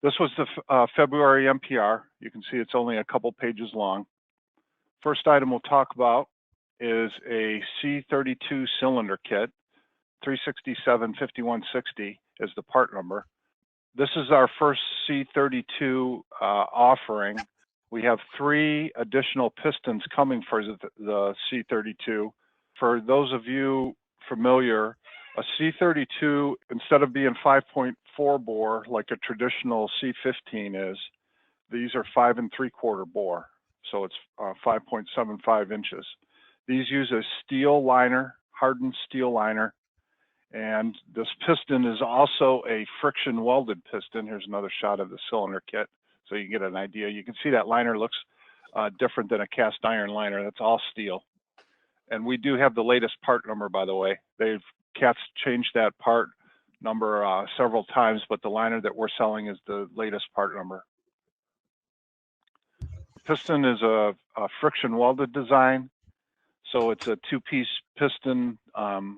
This was the February NPR. You can see it's only a couple pages long. First item we'll talk about is a C32 Cylinder Kit. 367-5160 is the part number. This is our first C32 offering. We have 3 additional pistons coming for the C32. For those of you familiar, a C32, instead of being 5.4 bore like a traditional C15 is, these are 5 3/4 bore. So it's 5.75 inches. These use a steel liner, hardened steel liner. And this piston is also a friction welded piston. Here's another shot of the cylinder kit so you get an idea. You can see that liner looks different than a cast iron liner. That's all steel. And we do have the latest part number, by the way. CAT's changed that part number several times, but the liner that we're selling is the latest part number. Piston is a friction welded design. So it's a 2-piece piston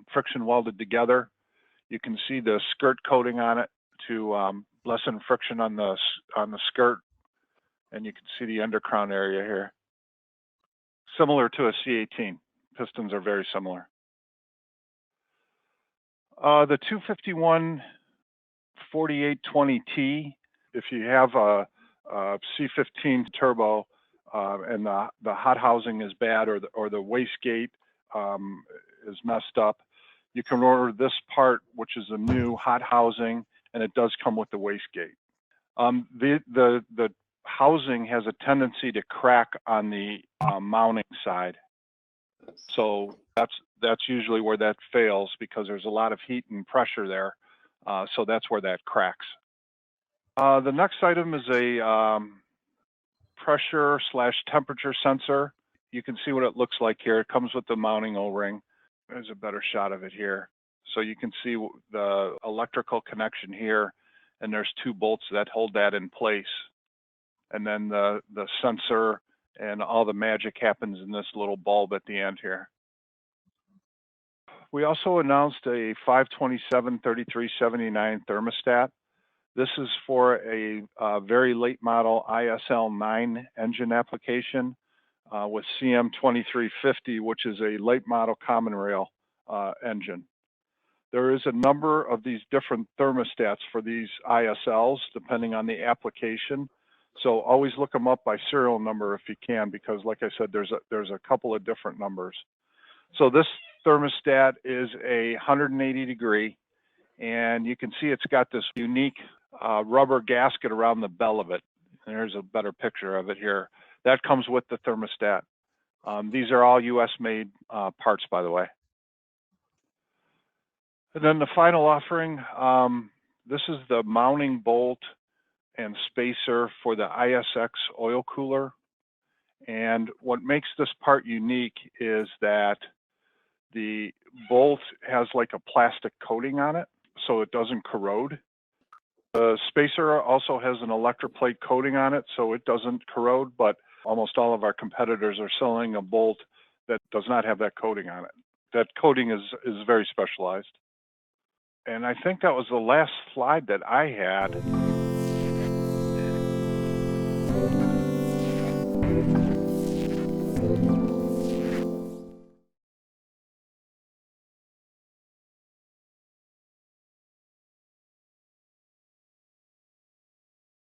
friction welded together. You can see the skirt coating on it to lessen friction on the skirt, and you can see the undercrown area here. Similar to a C18. Pistons are very similar. The 251-4820T, if you have a C15 turbo, and the hot housing is bad or the wastegate is messed up, you can order this part, which is a new hot housing, and it does come with the wastegate. The housing has a tendency to crack on the mounting side, so that's usually where that fails because there's a lot of heat and pressure there, so that's where that cracks. The next item is a pressure/temperature sensor. You can see what it looks like here. It comes with the mounting O-ring. There's a better shot of it here. So you can see the electrical connection here, and there's 2 bolts that hold that in place. And then the sensor and all the magic happens in this little bulb at the end here. We also announced a 527-3379 thermostat. This is for a very late model ISL9 engine application with CM2350, which is a late model common rail engine. There is a number of these different thermostats for these ISLs depending on the application. So always look them up by serial number if you can, because like I said, there's a couple of different numbers. So this thermostat is a 180 degree, and you can see it's got this unique rubber gasket around the bell of it. And there's a better picture of it here. That comes with the thermostat. These are all US made parts, by the way. And then the final offering, this is the mounting bolt and spacer for the ISX oil cooler. And what makes this part unique is that the bolt has like a plastic coating on it, so it doesn't corrode. The spacer also has an electroplate coating on it, so it doesn't corrode, but almost all of our competitors are selling a bolt that does not have that coating on it. That coating is very specialized. And I think that was the last slide that I had.